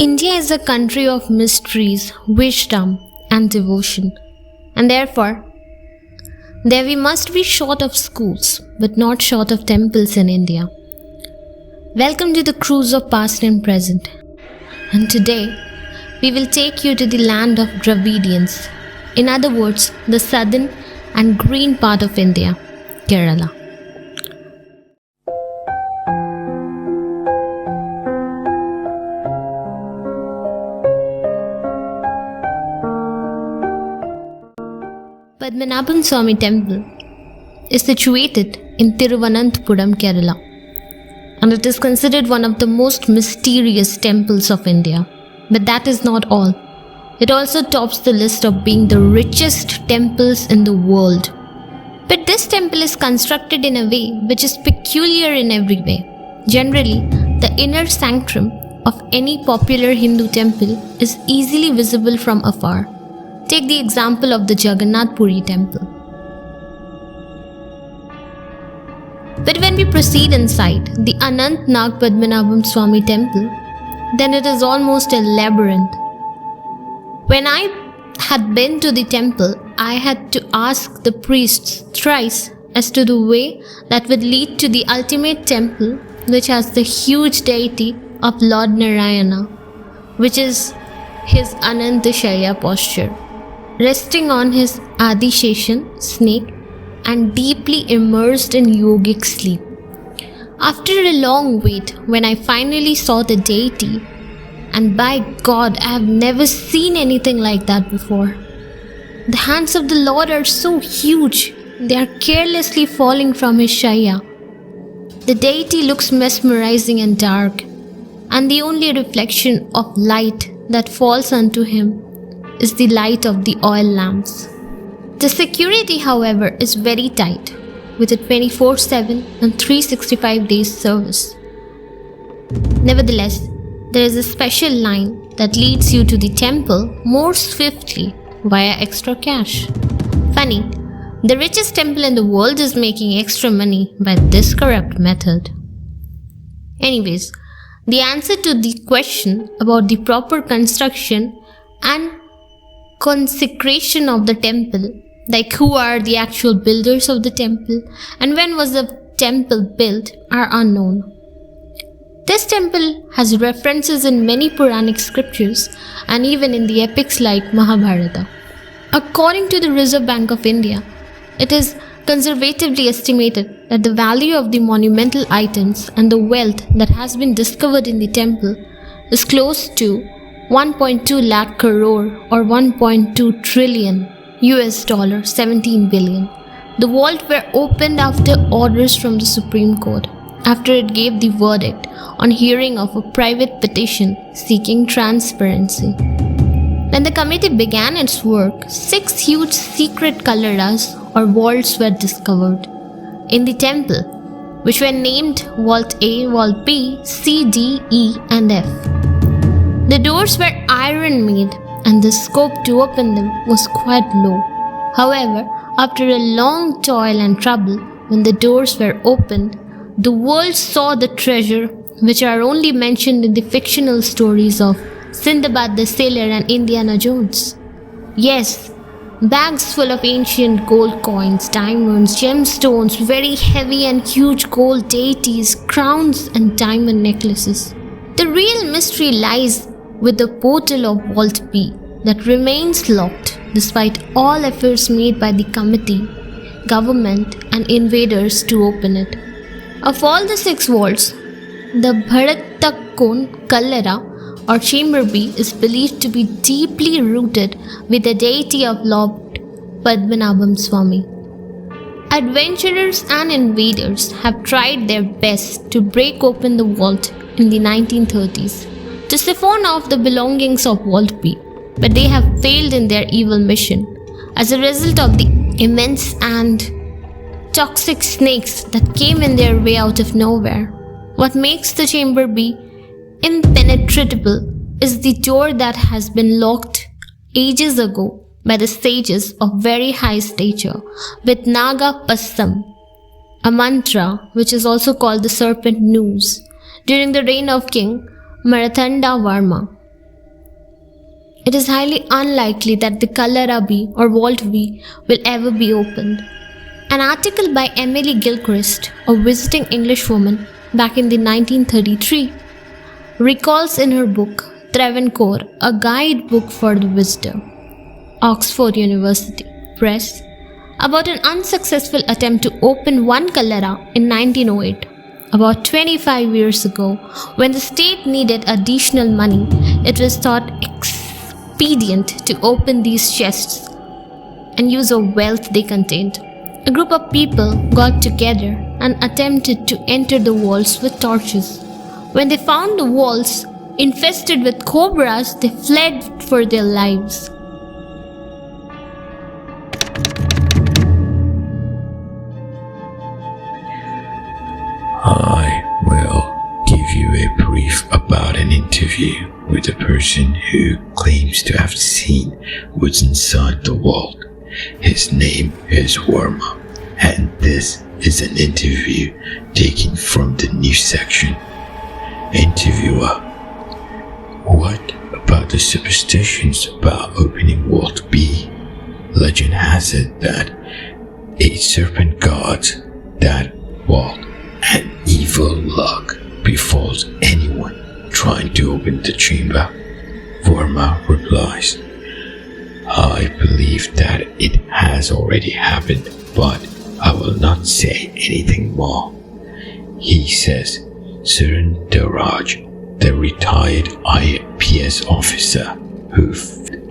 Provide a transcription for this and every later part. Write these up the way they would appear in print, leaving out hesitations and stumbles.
India is a country of mysteries, wisdom, and devotion, and therefore, there we must be short of schools, but not short of temples in India. Welcome to the cruise of past and present, and today we will take you to the land of Dravidians, in other words, the southern and green part of India, Kerala. Padmanabhaswamy temple is situated in Thiruvananthapuram, Kerala, and it is considered one of the most mysterious temples of India. But that is not all. It also tops the list of being the richest temples in the world. But this temple is constructed in a way which is peculiar in every way. Generally, the inner sanctum of any popular Hindu temple is easily visible from afar. Take the example of the Jagannath Puri temple. But when we proceed inside the Anantha Padmanabha Swamy temple, then it is almost a labyrinth. When I had been to the temple, I had to ask the priests thrice as to the way that would lead to the ultimate temple, which has the huge deity of Lord Narayana, which is his Anantashaya posture, resting on his Adisheshan snake and deeply immersed in yogic sleep. After a long wait, when I finally saw the deity, and by God, I have never seen anything like that before. The hands of the Lord are so huge, they are carelessly falling from his shaya. The deity looks mesmerizing and dark, and the only reflection of light that falls unto him is the light of the oil lamps. The security, however, is very tight, with a 24/7 and 365 days service. Nevertheless, there is a special line that leads you to the temple more swiftly via extra cash. Funny, the richest temple in the world is making extra money by this corrupt method. Anyways, the answer to the question about the proper construction and consecration of the temple, like who are the actual builders of the temple and when was the temple built, are unknown. This temple has references in many Puranic scriptures and even in the epics like Mahabharata. According to the Reserve Bank of India, it is conservatively estimated that the value of the monumental items and the wealth that has been discovered in the temple is close to 1.2 lakh crore or 1.2 trillion US dollar, 17 billion. The vault were opened after orders from the Supreme Court, after it gave the verdict on hearing of a private petition seeking transparency. When the committee began its work, 6 huge secret kalladas or vaults were discovered in the temple, which were named Vault A, Vault B, C, D, E, and F. The doors were iron made and the scope to open them was quite low. However, after a long toil and trouble, when the doors were opened, the world saw the treasure which are only mentioned in the fictional stories of Sindbad the Sailor and Indiana Jones. Yes, bags full of ancient gold coins, diamonds, gemstones, very heavy and huge gold deities, crowns and diamond necklaces. The real mystery lies with the portal of Vault B that remains locked despite all efforts made by the committee, government and invaders to open it. Of all the 6 vaults, the Bharatakon Kallara or Chamber B is believed to be deeply rooted with the deity of Lord Padmanabhaswamy. Adventurers and invaders have tried their best to break open the vault in the 1930s to siphon off the belongings of Vault B, but they have failed in their evil mission as a result of the immense and toxic snakes that came in their way out of nowhere. What makes the Chamber B impenetrable is the door that has been locked ages ago by the sages of very high stature with Naga Passam, a mantra which is also called the serpent noose, during the reign of King Marthanda Varma. it is highly unlikely that the Kallara V or Vault V will ever be opened. An article by Emily Gilchrist, a visiting Englishwoman back in the 1933, recalls in her book Travancore, a guidebook for the visitor, Oxford University Press, about an unsuccessful attempt to open one Kallara in 1908. About 25 years ago, when the state needed additional money, it was thought expedient to open these chests and use the wealth they contained. A group of people got together and attempted to enter the walls with torches. When they found the walls infested with cobras, they fled for their lives. I will give you a brief about an interview with a person who claims to have seen what's inside the vault. His name is Worma, and this is an interview taken from the news section. Interviewer: what about the superstitions about opening Vault B? Legend has it that a serpent guards that vault, and evil luck befalls anyone trying to open the chamber. Worma replies: I believe that it has already happened, but I will not say anything more. He says Surrendaraj, the retired IPS officer who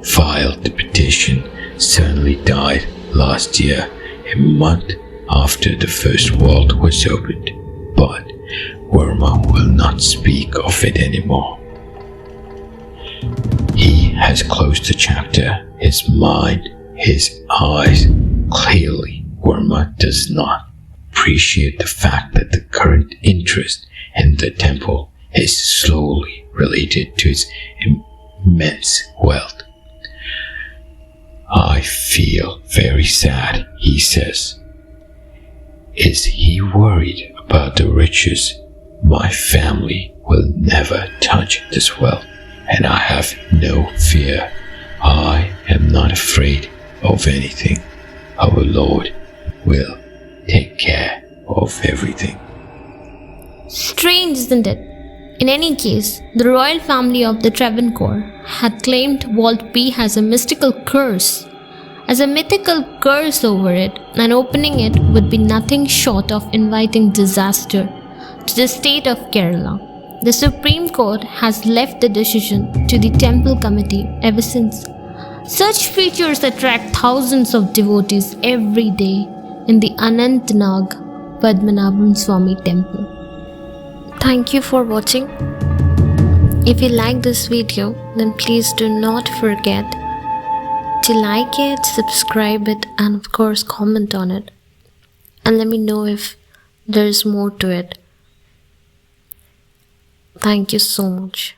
filed the petition, suddenly died last year, a month after the first vault was opened. But Worma will not speak of it anymore. He has closed the chapter. His mind, his eyes. Clearly, Worma does not appreciate the fact that the current interest in the temple is slowly related to its immense wealth. I feel very sad, he says. Is he worried about the riches? My family will never touch this wealth, and I have no fear. I am not afraid of anything. Our Lord will take care of everything. Strange, isn't it? In any case, the royal family of the Travancore had claimed Vault B has a mystical curse, as a mythical curse over it, and opening it would be nothing short of inviting disaster to the state of Kerala. The Supreme Court has left the decision to the temple committee ever since. Such features attract thousands of devotees every day in the Anantha Padmanabha Swamy temple. Thank you for watching. If you like this video, then please do not forget to like it, subscribe it, and of course comment on it. And let me know if there is more to it. Thank you so much.